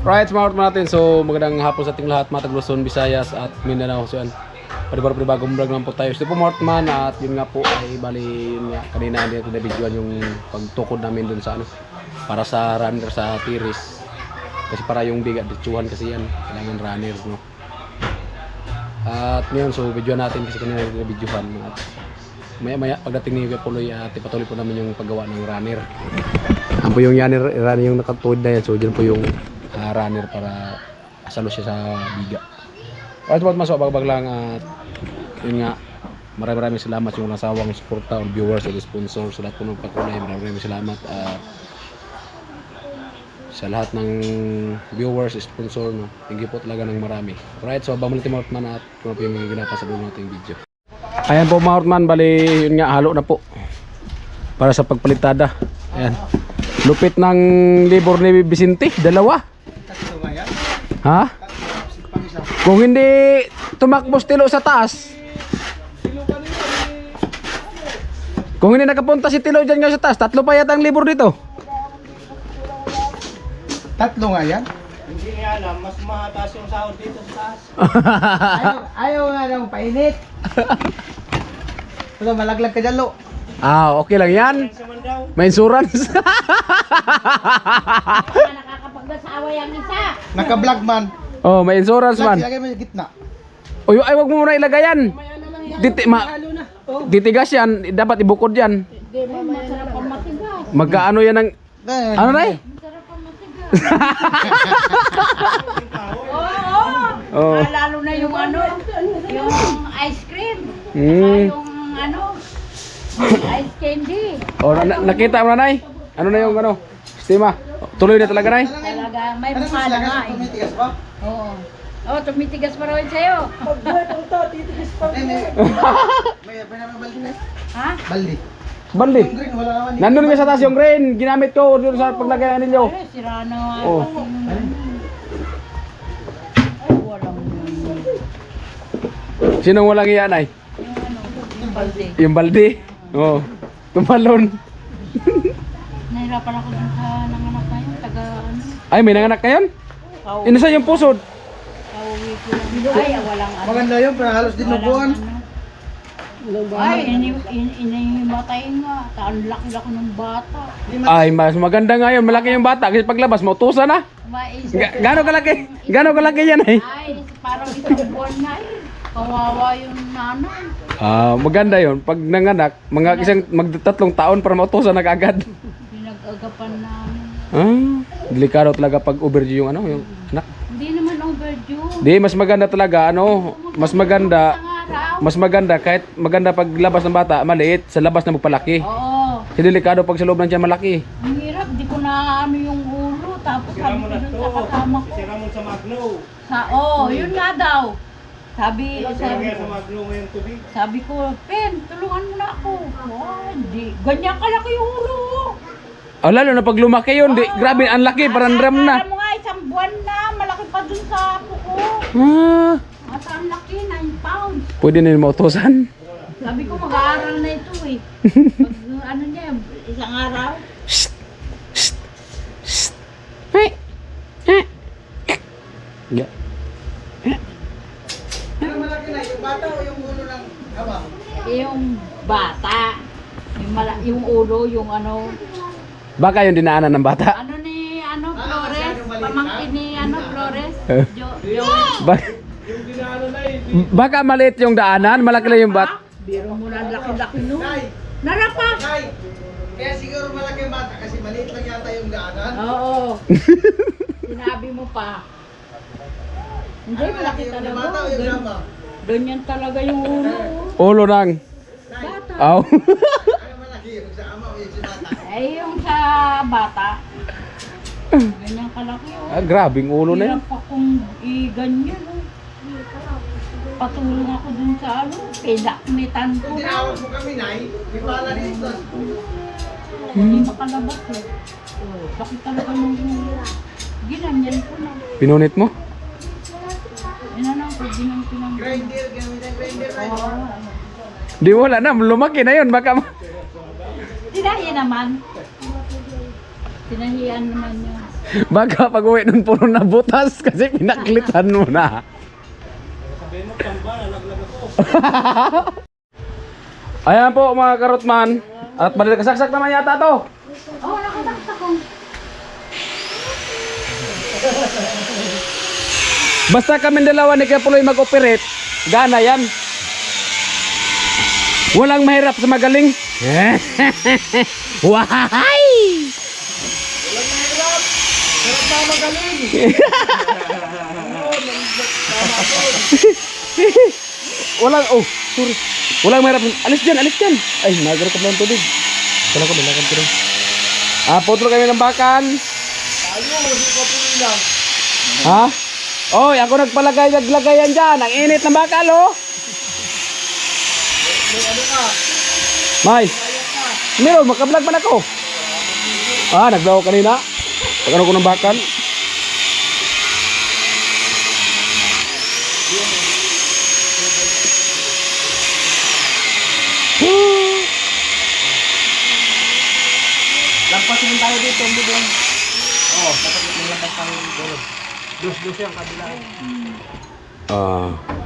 Right, smart natin. So magandang hapon sa ating lahat, mga Luzon, Visayas at Mindanao. So yan, panibagong vlog lang po tayo. So po Mortman at yun nga po ay bali yun nga, kanina hindi natin na-videoan yung pagtukod namin dun sa ano, para sa runner sa tiris. Kasi para yung bigat, ditsuhan kasi yan, kailangan runner, no? At ngayon, so video natin kasi kanina natin na-videoan. At maya pagdating ni Puloy at ipatuloy po namin yung paggawa ng runner. Yan po yung runner yung nakatuwid na yan. So dyan po yung runner para asalo siya sa biga. At buat masok bagbag lang at yun nga, maraming salamat sa mga nasawang suporta or viewers at sponsor sa lahat po ng pagkulay. Maraming salamat at sa lahat ng viewers, sponsor, no? Thank you po talaga ng marami. Alright, so abang natin mga Hortman at kung ano po yung ginapa sa dulo nating video. Ayan po mga Hortman, bali yun nga, halo na po para sa pagpalitada. Ayan, lupit ng libor ni Vicente, dalawa. Ha? Kung hindi tumakbo tilo sa taas, kung hindi nakapunta si Tilo dyan nga sa taas, tatlo pa yata ang libor dito. Tatlo nga yan? Hindi nga alam, mas mataas yung sahod dito sa taas. ayaw nga nang painit. Ito, malaglag ka dyan, lo. Okay lang yan. Sa Mandaw. May insurance. Nakakapag-asawa yung isa. Naka-vlog man. Oh, may insurance man. Ilagay mo yung gitna. Oy, ay wag mo muna ilagay yan. Ditigas yan, dapat ibukod yan. Masarap ang matigas. Magkaano yan ng ano na eh? Masarap ang matigas. Oh. Oo. Lalo na yung ano, yung ice cream. Mm. Yung ano, ice candy. Oh, nakita mo na, Nay? Ano na yung ano? Stima. Tuloy na talaga, Nay? Talaga, may Ano mukha sila na nga kasi eh. tumitigas ba? Oo. Oh, tumitigas pa rin sa'yo. May naman baldi na. Ha? Baldi. Baldi. Yung green, wala naman. Nandun nga sa taas yung grain. Ginamit ko doon sa paglagay ninyo. Ay, sira na nga. Oh. Ay, walang Sinong walang iyan, Nay? yung balde. Yung baldi. Oh. Tumalon. Nahirapan ako dun sa nanganak na yun, taga ano, Ay, may nanganak ngayon? pauwi Inasa yung pusod? ko lang. Ay, walang ano. Maganda yun, pero halos dinuguan. Ay, inihimatayin nga. Ang laki-laki ng bata. Ay, mas maganda nga yun. Malaki yung bata. Kasi paglabas, mautusan na. Gano'ng kalaki? Gano'ng kalaki yan, eh? Ay, parang isang buwan na eh. Kawawa yung nanay. Maganda yun. Pag nanganak, magtatlong taon para mautusan na kaagad. Pinag-agapan namin. Delikado talaga pag overdue yung ano, yung anak. Hindi naman overdue. Di, mas maganda talaga, ano, mas maganda. Isang araw. Mas maganda, kahit maganda pag labas ng bata, maliit, sa labas na magpalaki. Oo. Kasi delikado pag sa loob ng tiyan malaki. Ang hirap, di ko na ano yung ulo. Tapos sabi ko dun sa kasama ko. Si Ramon sa Magno. Yun nga daw. Sabi Kaya sa Magno ngayong tubig. sabi ko, Pen, tulungan mo na ako. Oh, hindi. Ganyan kalaki yung ulo. Lalo na pag lumaki yun, di, grabe, ang laki, parang ram na. Alam mo nga, isang buwan na. Malaki pa dun sa apo ko. At ang laki, 9 pounds. Pwede na yung mautusan. Sabi ko, mag-aaral na ito eh. Pag ano niya, isang araw. Yeah. Pero malaki na, yung bata o yung ulo ng habang? Yung bata. Yung ulo, yung ano. Baka yung dinaanan ng bata. Ano ni, Flores? Pamangkin ni, Flores? Baka maliit yung daanan, malaki lang yung bat. Biro mo na laki-laki nun. Narapa! Nay, kaya siguro malaki yung bata kasi maliit lang yata yung daanan. Oo. Sinabi mo pa. Hindi, malaki Yung talaga. bata o yung habang? Ganyan talaga yung ulo. Ulo ng. Bata. Aw. Ano malaki yung sa ama o yung sa bata? Ay, yung sa bata. Ganyan kalaki. Oh. Grabing ulo na yan. Hirap akong i-ganyan. Oh. Patulong ako dun sa ano. Pinakmitan ko Kung na. tinawag mo kami, Nay, may pala dito. Hindi makalabas eh. Oh, bakit talaga nung ginanyan ko na. Pinunit mo? Inanang ko, ginanyan ko. Grinder, gamitin grinder, Nay. Di wala na, lumaki na yun. Baka Tinahi naman. Tinahian naman yun. Baka pag uwi nun puro na butas kasi pinaklitan mo na. Sabihin mo, pamba, nalaglag ako. Ayan po mga karotman. At balil kasaksak naman yata to. Oh, nakasaksak ko. Basta kami dalawa ni Kapuloy mag-operate, gana yan. Walang mahirap sa magaling. Wahay! Walang mahirap. Hirap na magaling. Walang, oh, sorry. Walang mahirap. Alis dyan, alis dyan. Ay, nagarap ka lang tubig. Kala ko, nalakad ko lang. Putol kami ng bakan. Tayo, hindi ko puloy lang. Ha? Oy, ako naglagayan dyan. Ang init ng bakal, oh. May ano ka? May. Meron, makablog man ako. Naglaw kanina. Pagkano ko ng bakal. Lampasin tayo dito, hindi doon. Oo, dapat maglampas tayo dito. Dos yung kabila.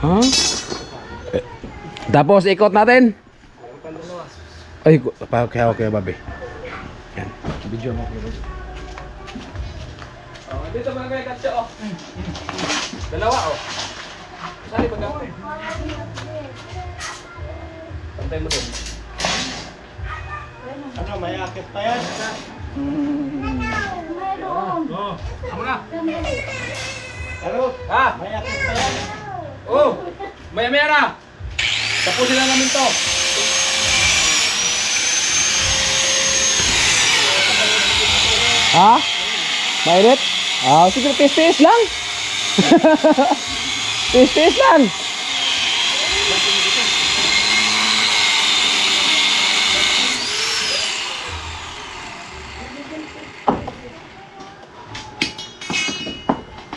Ha? Tapos ikot natin. Ay, okay, babe. Yan. Video mo ako. Dito ba kayo katsa, oh. Dalawa, oh. Sali ba ka? Pantay mo doon. Ano, may akit pa yan? Meron. Oo. Amo na. Ano? May akit pa yan? Oh, maya na. Tapusin lang namin to. Ha? Mainit? Sige, tis-tis lang. Tis-tis lang.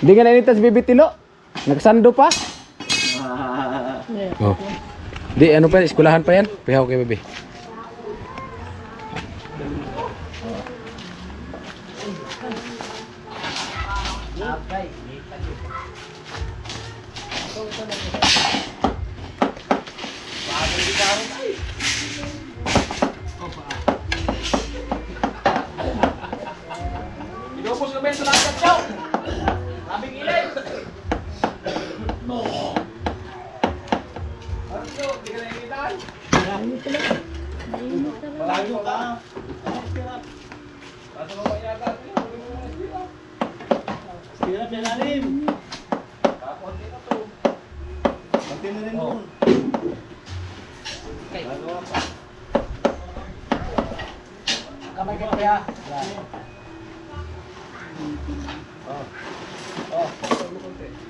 Hindi nga nainitas bibitilo. Nagsando pa. Oh. Di, ano pa, eskulahan pa yan. Pihaw kay baby. Inupos ka ba yung sulakat, Chow? Labing ilay. Malayo ka. Sirap yan, alim. Konti na rin doon. Kamay ka kaya.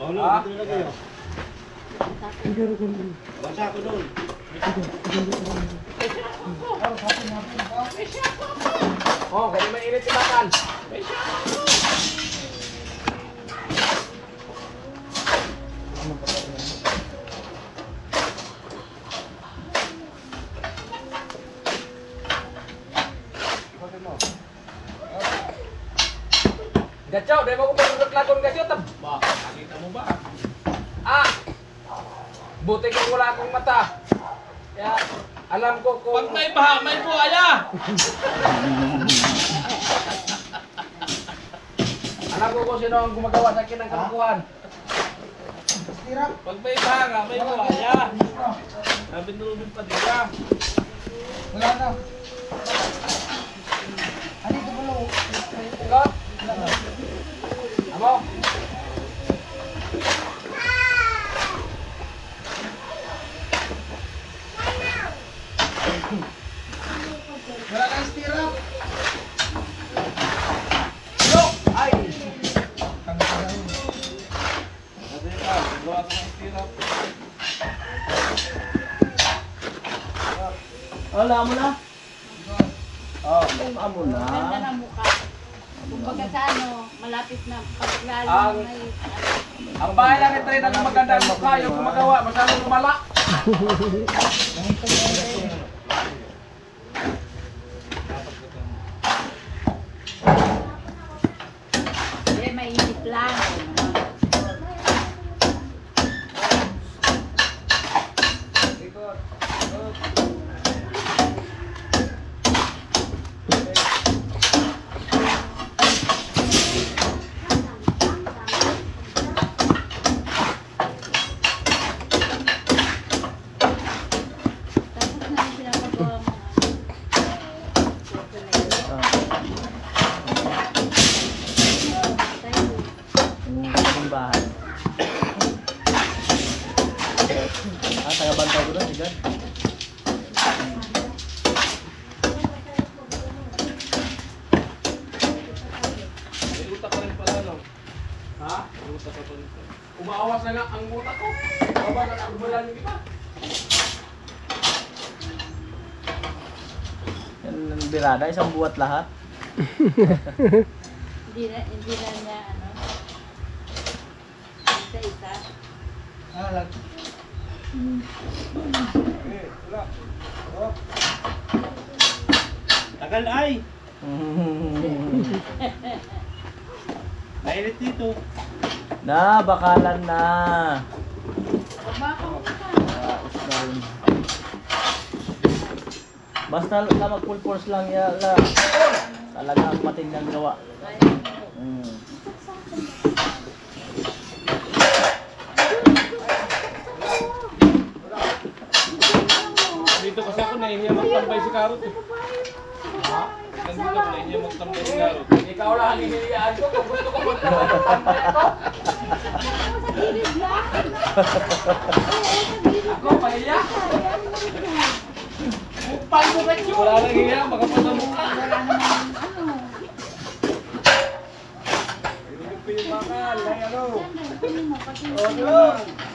Oh, no, dito na kayo. Basa ko doon. Oh, kaya mainit yung bakal. Gachaw, dahil mo ko pagkaklakon gachaw, ba, nakita mo ba? Buti kung wala akong mata. Kaya, alam ko kung... Pag may baha, may buhaya! Alam ko kung sino ang gumagawa sa akin ng kalukuhan. Pag may baha nga, may buhaya! Sabi nilubin pa din ka. Wala na. Ano ito ba lang? Ikaw? Amo? Wala kang stirrup. No! Ay! Wala mo na? Oh, amo na. Ganda ng mukha. Kumbaga sa ano, malapit na paglalo Ang- may Ang bahay lang ni Trina ng magandang mukha, yung gumagawa, masyadong lumala. lang. Tapos na yung pinapagawa mo. Ang bahay. Taga-bantay ko doon, sigan. Utak ka rin pala, no? Ha? Utak ka rin pala. Umaawas na nga ang utak ko. Baba na ang bulan yung iba. Yan ang birada, isang buwat lahat. Hindi na niya ano. Isa-isa. Tagal ay! Mainit dito. Na, bakalan na. Baka ka. Basta na mag-full force lang yan. Talaga ang matingang gawa. Dito kasi ako nahihiya magtambay si Karot eh. Ha? Nandito ako nahihiya magtambay si Karot. Ikaw lang ang hinihiyaan ko kung gusto ko magtambay ako. Sa gilid lang. Ako, pahiya. Upal mo ka yun. Wala nang hiya, makapasa mo ka. Wala naman ano. Inulit ko yung bakal. Ay, ano? Kunin mo, pati yung Doon!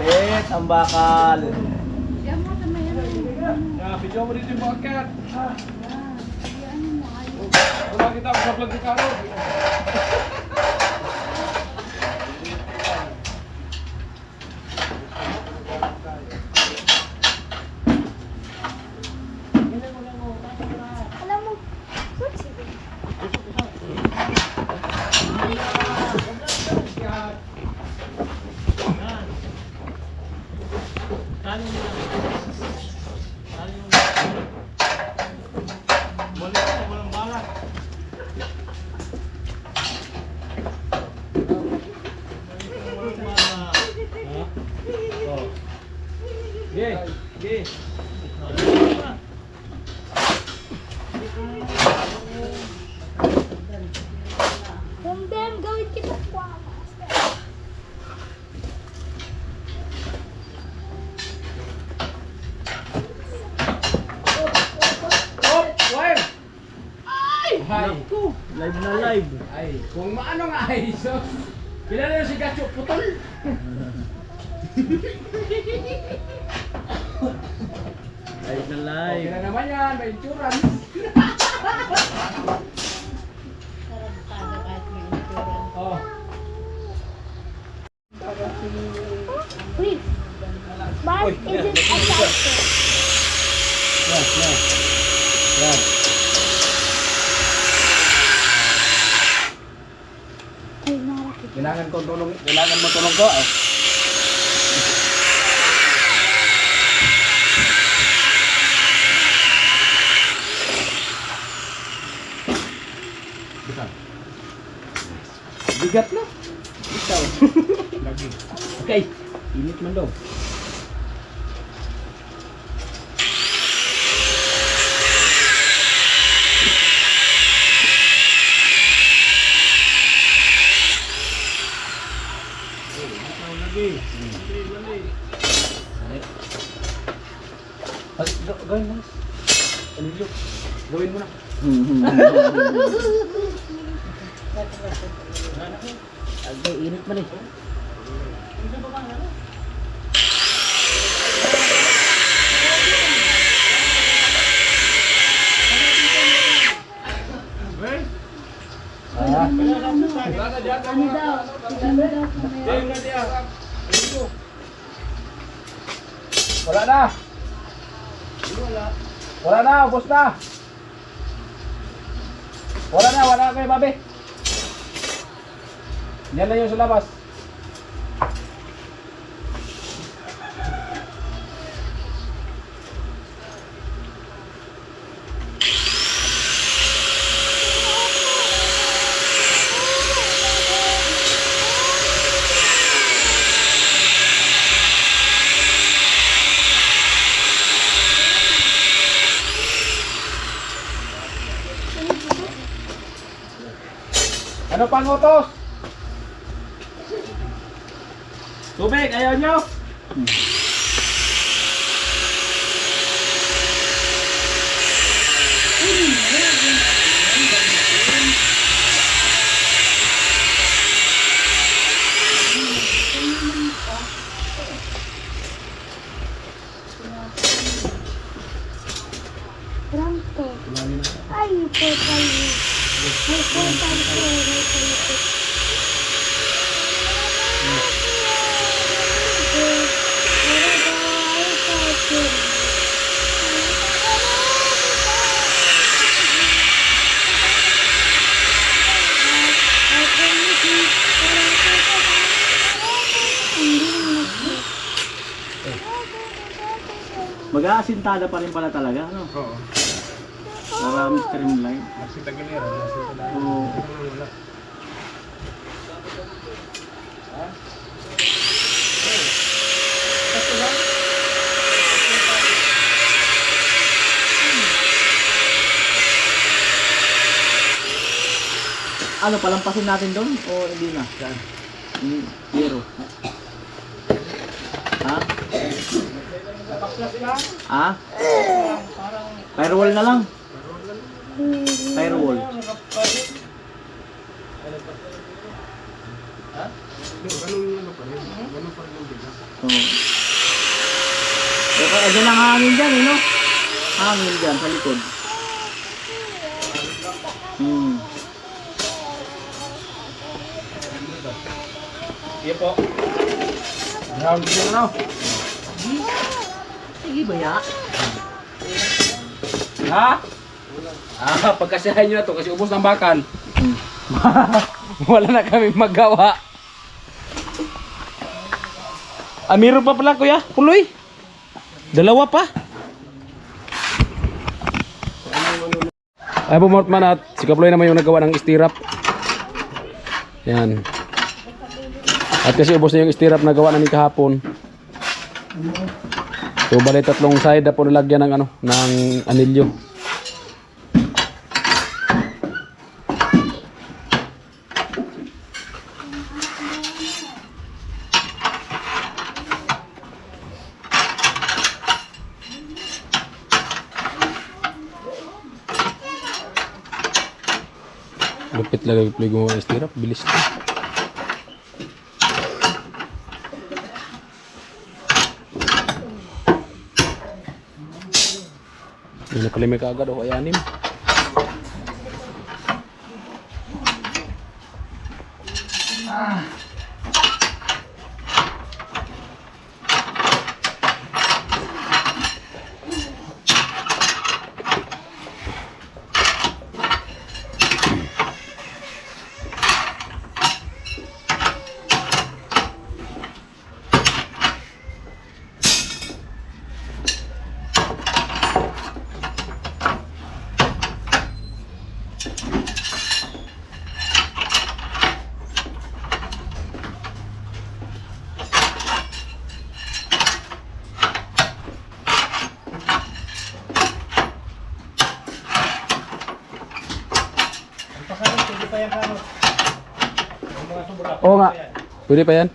Bet, ang bakal. Diyan mo sa may ano. Yeah, video mo dito yung bucket. Diyan mo ayun. Wala kita ako sa vlog ni Karot. Alam mo, Gih, gih. kung Ben, gawin kita kwa. Hop, wave. Ay! Live na live. Ay, kung maano nga ay, so, kilala nyo si Gacho Putol? Live na Okay live. na naman yan, may insurance. Tarantado kahit may insurance. Oh. Wait, but is it attractive? Yan, yan. Yan. Ay, nakakit. Kailangan ko tulong, kailangan mo tulong ko. Eh. Bigat na. Ikaw. Lagi. Okay. Init man daw. Gawin mo na. Anilyo. Gawin mo na. Agay, init man eh. Ano daw? Ano daw? Wala na. Wala na, ubos na. Wala na kayo, babe. Yan na yung sa labas. Ano pang utos? Tubig, ayaw nyo? Pronto. Ay, po tayo. May kontan po. May kontan. Mag-aasintada pa rin pala talaga, ano? Oo. Para streamline. Masita gilera, masita na. Oo. Wala. Ano, palampasin natin doon? O hindi na? Saan? Yung zero. Ha? Ha? Firewall na lang. Firewall. Ganun ano pa rin. Ganun pa rin yung bigla. Oo. Kaya dyan ang hangin dyan, no? Hangin dyan sa likod. Iya po. Round ko na. Sige ba ya? Ha? Pagkasiyahin nyo na to kasi ubos ng bakal. Wala na kami magawa. Meron pa pala kuya, puloy. Dalawa pa. Ay bumotman at si Kaploy naman yung nagawa ng stirrup. Yan. At kasi ubos na yung stirrup na gawa namin kahapon. So bali tatlong side na po nilagyan ng ano, ng anilyo. Lupit lagi gumawa ng stirrup, bilis na. Hindi na pala may kaagad o ayanim. Oo nga. Pwede pa yan.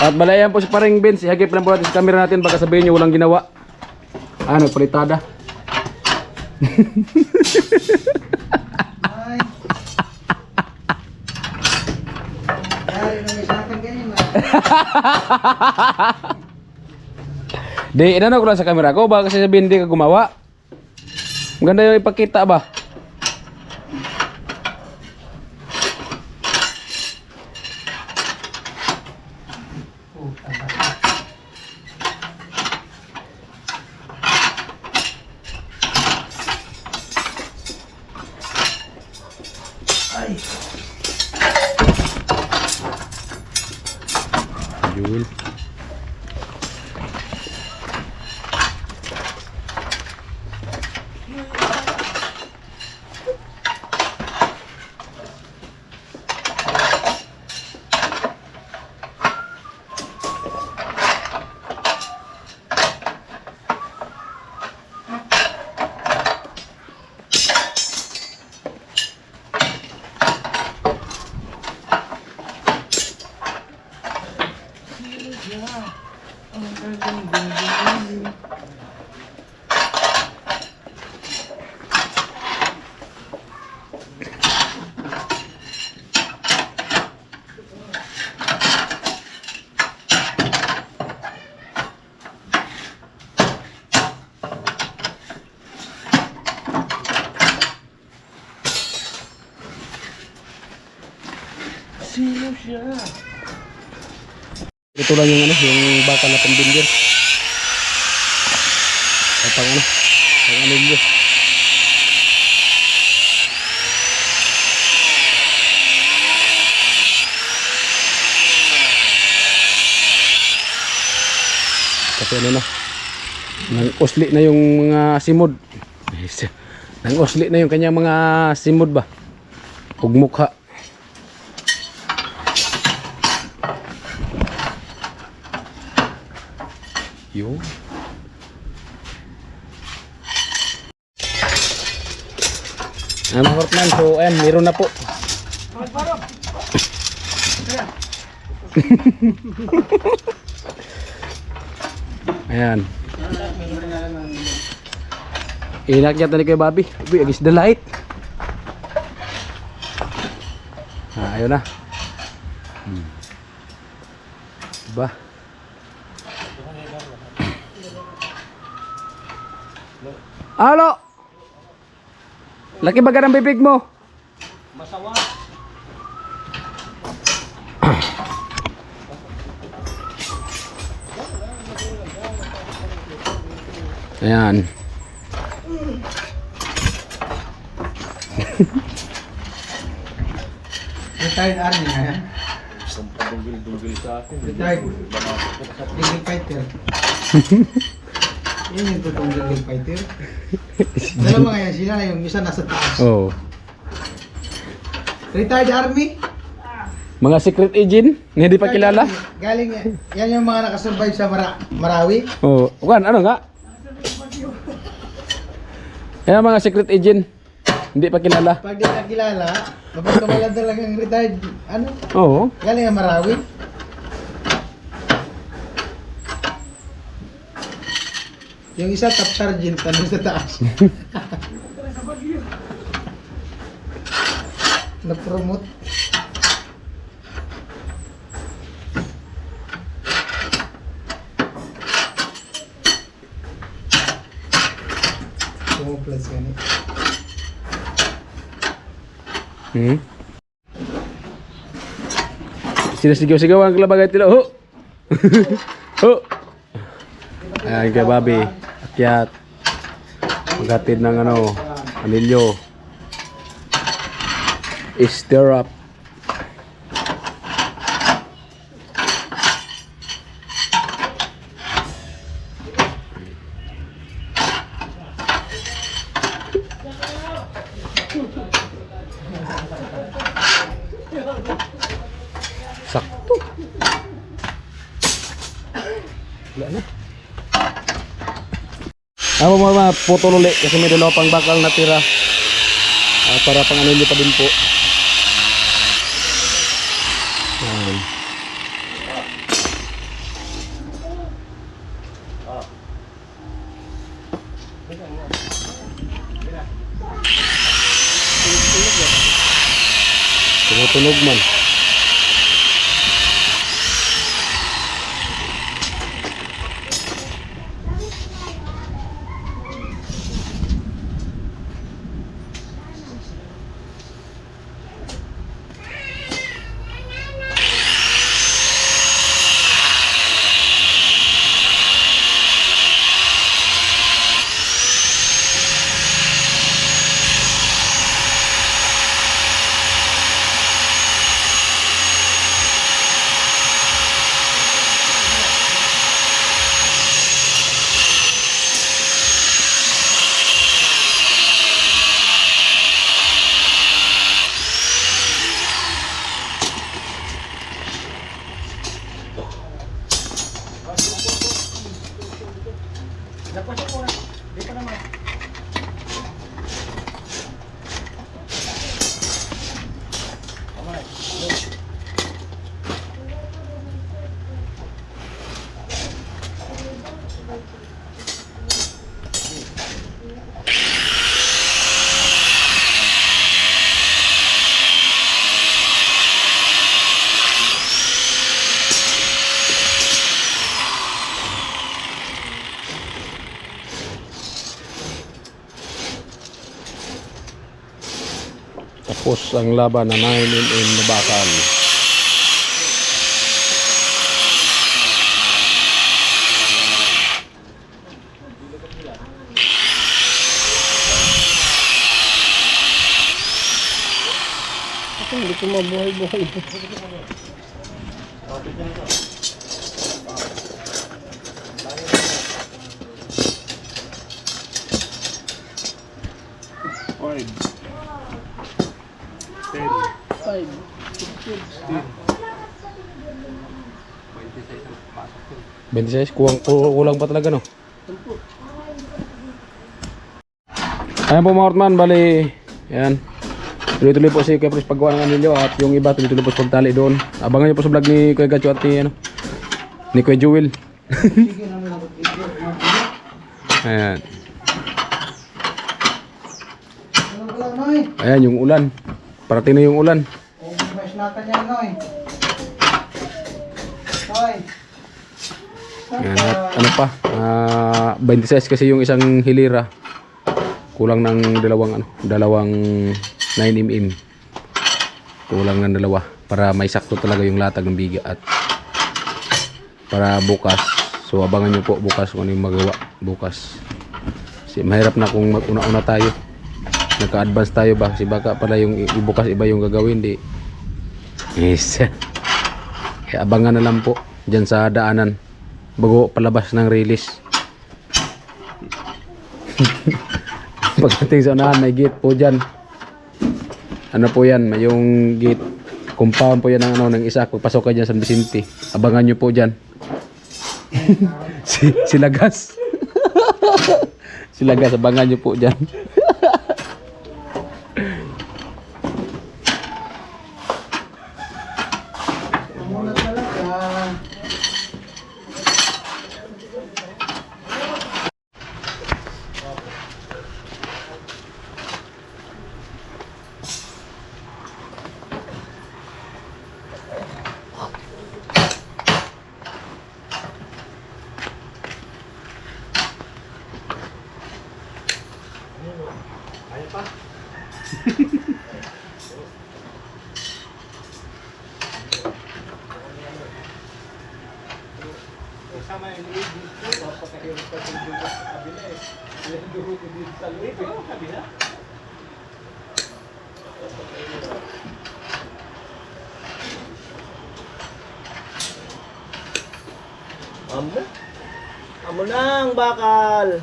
At balayan po si Paring Vince, ihagip lang po natin sa camera natin baka sabihin nyo walang ginawa. Nagpalitada. Di, inano ko lang sa camera ko. Baka kasi sabihin hindi ka gumawa. Maganda yung ipakita ba? Yun. Ito lang yung ano, yung bakal na pambindir. At pang ano, pang anilyo. Kasi ano na, nang usli na yung mga simod. Nang usli na yung kanyang mga simod ba? Ug mukha. Yun. Mga workman, so ayan, meron na po. Ayan. Inakyat na ni kay Bobby. Uy, agis the light. Ayun na. Diba? Halo. Laki baga ng bibig mo. Masawa. Ayan. Retired army na yan. Dugil sa akin. Retired. Legal fighter. Yan yung totoong legal fighter. Dalawa nga yan sila, yung isa nasa taas. Oh. Retired army? Mga secret agent na hindi pa kilala. Galing yan yung mga nakasurvive sa Marawi. Oh, Juan, ano nga? Ayan mga secret agent. Hindi pa kilala. Pag di na kilala, kapag kamalan talagang retired, ano? Oo. Galing ang Marawi. Yung isa top sergeant, ano sa taas. Na-promote. Plus yan eh. Sinasigaw-sigaw ang kalabagay tila. Ho! Ho! Ayan kay Bobby. Akyat. Maghatid ng ano, anilyo. Stir up. Sakto. Wala na. Ako mga putol ulit kasi may dalawa pang bakal na tira. Para pang anilyo pa din po. Tumutunog man. Tapos ang laban na 9mm na bakal. Ako hindi ko mabuhay-buhay. Five. 26, kulang pa talaga no. Ayan po mga Ortman, bali, yan. Tuloy-tuloy po si Kuya Pris paggawa ng anilyo at yung iba tuloy-tuloy po sa pagtali doon. Abangan nyo po sa vlog ni Kuya Gacho at ni Kuya Jewel. Ayan. Ayan yung ulan. Parating na yung ulan. Oh, mas natin yan, Noy. Noy. Ayan, at ano pa? 26 kasi yung isang hilira. Kulang ng dalawang 9mm. Kulang ng dalawa para may sakto talaga yung latag ng biga at para bukas. So abangan nyo po bukas kung ano yung magawa bukas. Kasi mahirap na kung mag-una-una tayo. Nagka-advance tayo ba? Kasi baka pala yung bukas iba yung gagawin. Di. Yes. Kaya abangan na lang po dyan sa daanan bago palabas ng release. Pagdating sa unahan may gate po dyan. Ano po yan? May yung gate compound po yan ng, ng isa. Pagpasok ka dyan San Vicente. Abangan nyo po dyan. Sila gas. Sila gas. Abangan nyo po dyan. Muna talaga. Amo? Amo na ang bakal.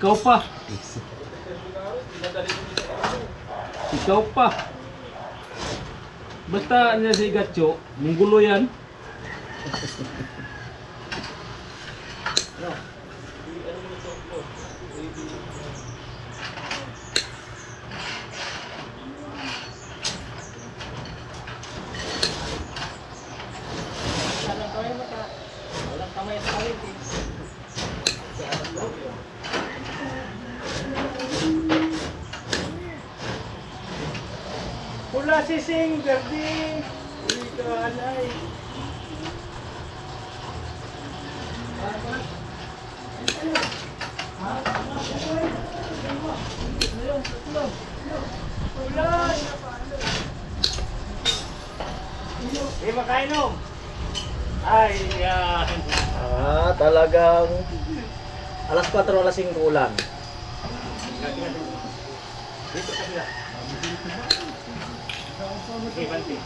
Ikaw pa. Ikaw pa. Basta ano si Gacho, munggulo yan. Pula sising, Verdi. Uli ka, anay. Eh, makainom. Ay, yan. Talagang alas 4, alas 5 ulan. Dito kabila. Okay, banti.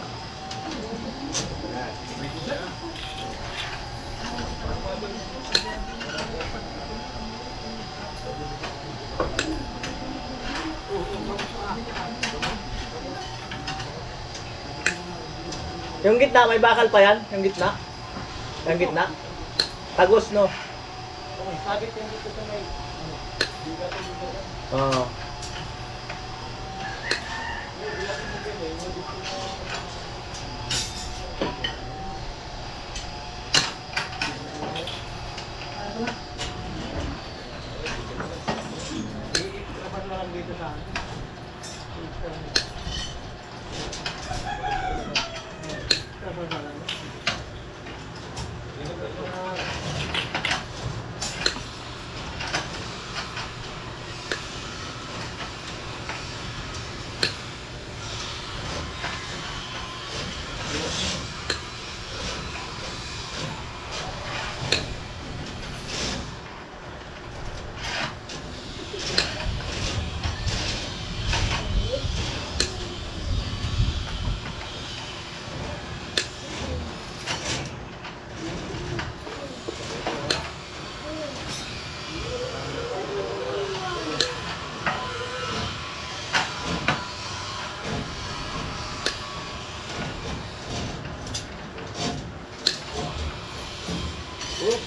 Yung gitna, may bakal pa yan? Yung gitna? Yung gitna? Tagos, no? Sabit yung dito sa may... Oo. Thank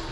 you.